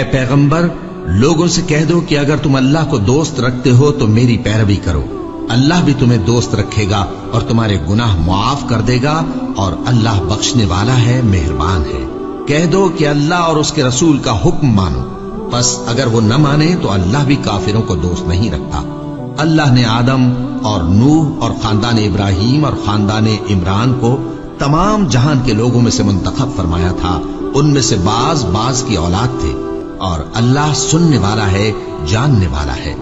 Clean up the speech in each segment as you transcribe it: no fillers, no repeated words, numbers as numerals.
اے پیغمبر، لوگوں سے کہہ دو کہ اگر تم اللہ کو دوست رکھتے ہو تو میری پیروی کرو، اللہ بھی تمہیں دوست رکھے گا اور تمہارے گناہ معاف کر دے گا، اور اللہ بخشنے والا ہے، مہربان ہے۔ کہہ دو کہ اللہ اور اس کے رسول کا حکم مانو، بس اگر وہ نہ مانے تو اللہ بھی کافروں کو دوست نہیں رکھتا۔ اللہ نے آدم اور نوح اور خاندان ابراہیم اور خاندان عمران کو تمام جہان کے لوگوں میں سے منتخب فرمایا تھا، ان میں سے بعض بعض کی اولاد تھے، اور اللہ سننے والا ہے، جاننے والا ہے۔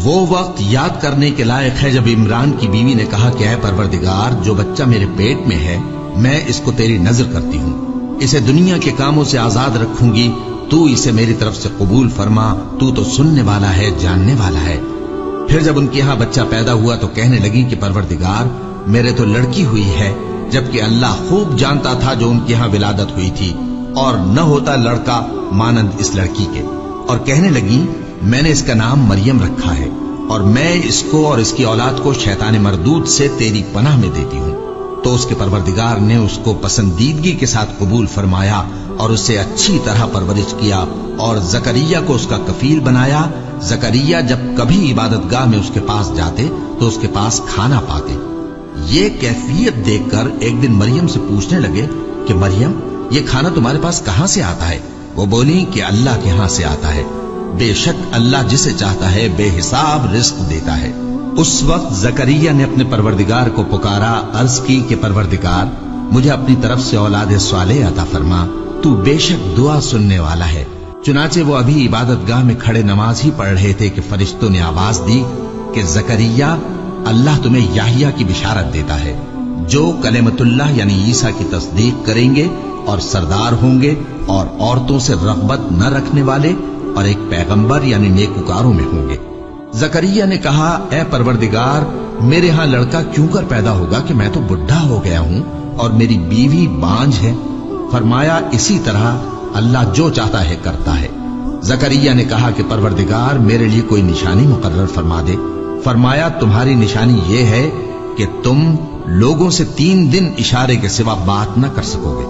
وہ وقت یاد کرنے کے لائق ہے جب عمران کی بیوی نے کہا کہ اے پروردگار، جو بچہ میرے پیٹ میں ہے میں اس کو تیری نظر کرتی ہوں، اسے دنیا کے کاموں سے آزاد رکھوں گی، تو اسے میری طرف سے قبول فرما، تو سننے والا ہے، جاننے والا ہے۔ پھر جب ان کے ہاں بچہ پیدا ہوا تو کہنے لگی کہ پروردگار، میرے تو لڑکی ہوئی ہے، جبکہ اللہ خوب جانتا تھا جو ان کے ہاں ولادت ہوئی تھی، اور نہ ہوتا لڑکا مانند اس لڑکی کے۔ اور کہنے لگی میں نے اس کا نام مریم رکھا ہے، اور میں اس کو اور اس کی اولاد کو شیطان مردود سے تیری پناہ میں دیتی ہوں۔ تو اس کے پروردگار نے اس کو پسندیدگی کے ساتھ قبول فرمایا اور اسے اچھی طرح پرورش کیا، اور زکریا کو اس کا کفیل بنایا۔ زکریا جب کبھی عبادت گاہ میں اس کے پاس جاتے تو اس کے پاس کھانا پاتے۔ یہ کیفیت دیکھ کر ایک دن مریم سے پوچھنے لگے کہ مریم، یہ کھانا تمہارے پاس کہاں سے آتا ہے؟ وہ بولی کہ اللہ کے ہاں سے آتا ہے، بے شک اللہ جسے چاہتا ہے بے حساب رزق دیتا ہے۔ اس وقت زکریا نے اپنے پروردگار کو پکارا، عرض کی کہ پروردگار، مجھے اپنی طرف سے اولاد صالح عطا فرما، تو بے شک دعا سننے والا ہے۔ چنانچہ وہ ابھی عبادت گاہ میں کھڑے نماز ہی پڑھ رہے تھے کہ فرشتوں نے آواز دی کہ زکریا، اللہ تمہیں یحییٰ کی بشارت دیتا ہے، جو کلمۃ اللہ یعنی عیسیٰ کی تصدیق کریں گے اور سردار ہوں گے، اور عورتوں سے رغبت نہ رکھنے والے، اور ایک پیغمبر یعنی نیکوکاروں میں ہوں گے۔ زکریا نے کہا، اے پروردگار، میرے ہاں لڑکا کیوں کر پیدا ہوگا کہ میں تو بڈھا ہو گیا ہوں اور میری بیوی بانجھ ہے؟ فرمایا، اسی طرح اللہ جو چاہتا ہے کرتا ہے۔ زکریا نے کہا کہ پروردگار، میرے لیے کوئی نشانی مقرر فرما دے۔ فرمایا، تمہاری نشانی یہ ہے کہ تم لوگوں سے 3 دن اشارے کے سوا بات نہ کر سکو گے،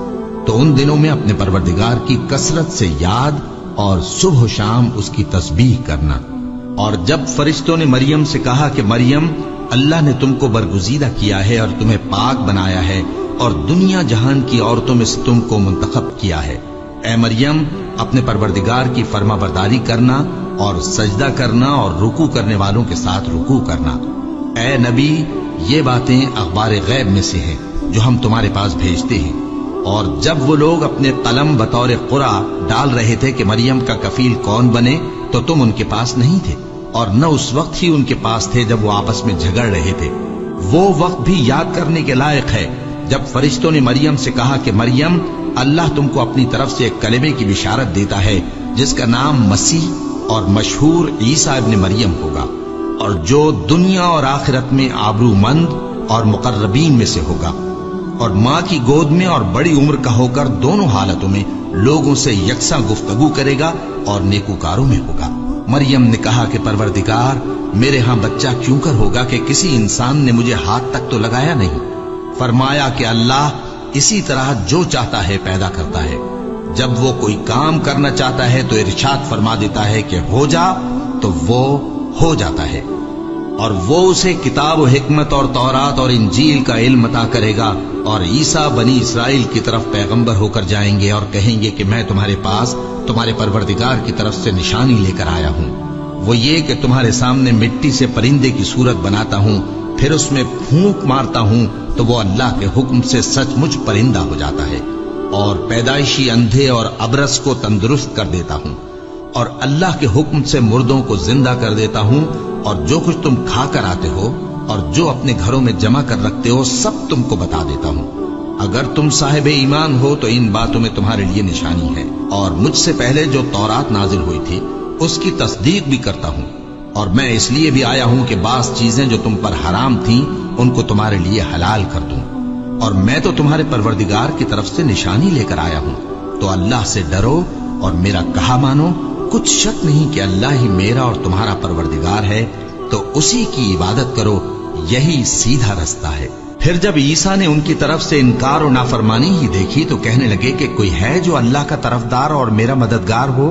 تو ان دنوں میں اپنے پروردگار کی کثرت سے یاد اور صبح و شام اس کی تسبیح کرنا۔ اور جب فرشتوں نے مریم سے کہا کہ مریم، اللہ نے تم کو برگزیدہ کیا ہے اور تمہیں پاک بنایا ہے اور دنیا جہان کی عورتوں میں سے تم کو منتخب کیا ہے، اے مریم، اپنے پروردگار کی فرما برداری کرنا اور سجدہ کرنا اور رکوع کرنے والوں کے ساتھ رکوع کرنا۔ اے نبی، یہ باتیں اخبار غیب میں سے ہیں جو ہم تمہارے پاس بھیجتے ہیں۔ اور جب وہ لوگ اپنے قلم بطور قرعہ ڈال رہے تھے کہ مریم کا کفیل کون بنے، تو تم ان کے پاس نہیں تھے، اور نہ اس وقت ہی ان کے پاس تھے جب وہ آپس میں جھگڑ رہے تھے۔ وہ وقت بھی یاد کرنے کے لائق ہے جب فرشتوں نے مریم سے کہا کہ مریم، اللہ تم کو اپنی طرف سے ایک کلمے کی بشارت دیتا ہے جس کا نام مسیح اور مشہور عیسیٰ ابن مریم ہوگا، اور جو دنیا اور آخرت میں آبرو مند اور مقربین میں سے ہوگا، اور ماں کی گود میں اور بڑی عمر کا ہو کر دونوں حالتوں میں لوگوں سے یکساں گفتگو کرے گا اور نیکوکاروں میں ہوگا۔ مریم نے کہا کہ پروردگار، میرے ہاں بچہ کیوں کر ہوگا کہ کسی انسان نے مجھے ہاتھ تک تو لگایا نہیں؟ فرمایا کہ اللہ اسی طرح جو چاہتا ہے پیدا کرتا ہے، جب وہ کوئی کام کرنا چاہتا ہے تو ارشاد فرما دیتا ہے کہ ہو جا، تو وہ ہو جاتا ہے۔ اور وہ اسے کتاب و حکمت اور تورات اور انجیل کا علم عطا کرے گا، اور عیسیٰ بنی اسرائیل کی طرف پیغمبر ہو کر جائیں گے اور کہیں گے کہ میں تمہارے پاس تمہارے پروردگار کی طرف سے نشانی لے کر آیا ہوں، وہ یہ کہ تمہارے سامنے مٹی سے پرندے کی صورت بناتا ہوں، پھر اس میں پھونک مارتا ہوں تو وہ اللہ کے حکم سے سچ مچ پرندہ ہو جاتا ہے، اور پیدائشی اندھے اور ابرص کو تندرست کر دیتا ہوں، اور اللہ کے حکم سے مردوں کو زندہ کر دیتا ہوں، اور جو کچھ تم کھا کر آتے ہو اور جو اپنے گھروں میں جمع کر رکھتے ہو سب تم کو بتا دیتا ہوں۔ اگر تم صاحب ایمان ہو تو ان باتوں میں تمہارے لیے نشانی ہے، اور مجھ سے پہلے جو تورات نازل ہوئی تھی اس کی تصدیق بھی کرتا ہوں، اور میں اس لیے بھی آیا ہوں کہ بعض چیزیں جو تم پر حرام تھیں ان کو تمہارے لیے حلال کر دوں، اور میں تو تمہارے پروردگار کی طرف سے نشانی لے کر آیا ہوں، تو اللہ سے ڈرو اور میرا کہا مانو۔ کچھ شک نہیں کہ اللہ ہی میرا اور تمہارا پروردگار ہے، تو اسی کی عبادت کرو، یہی سیدھا رستہ ہے۔ پھر جب عیسیٰ نے ان کی طرف سے انکار و نافرمانی ہی دیکھی تو کہنے لگے کہ کوئی ہے جو اللہ کا طرفدار اور میرا مددگار ہو؟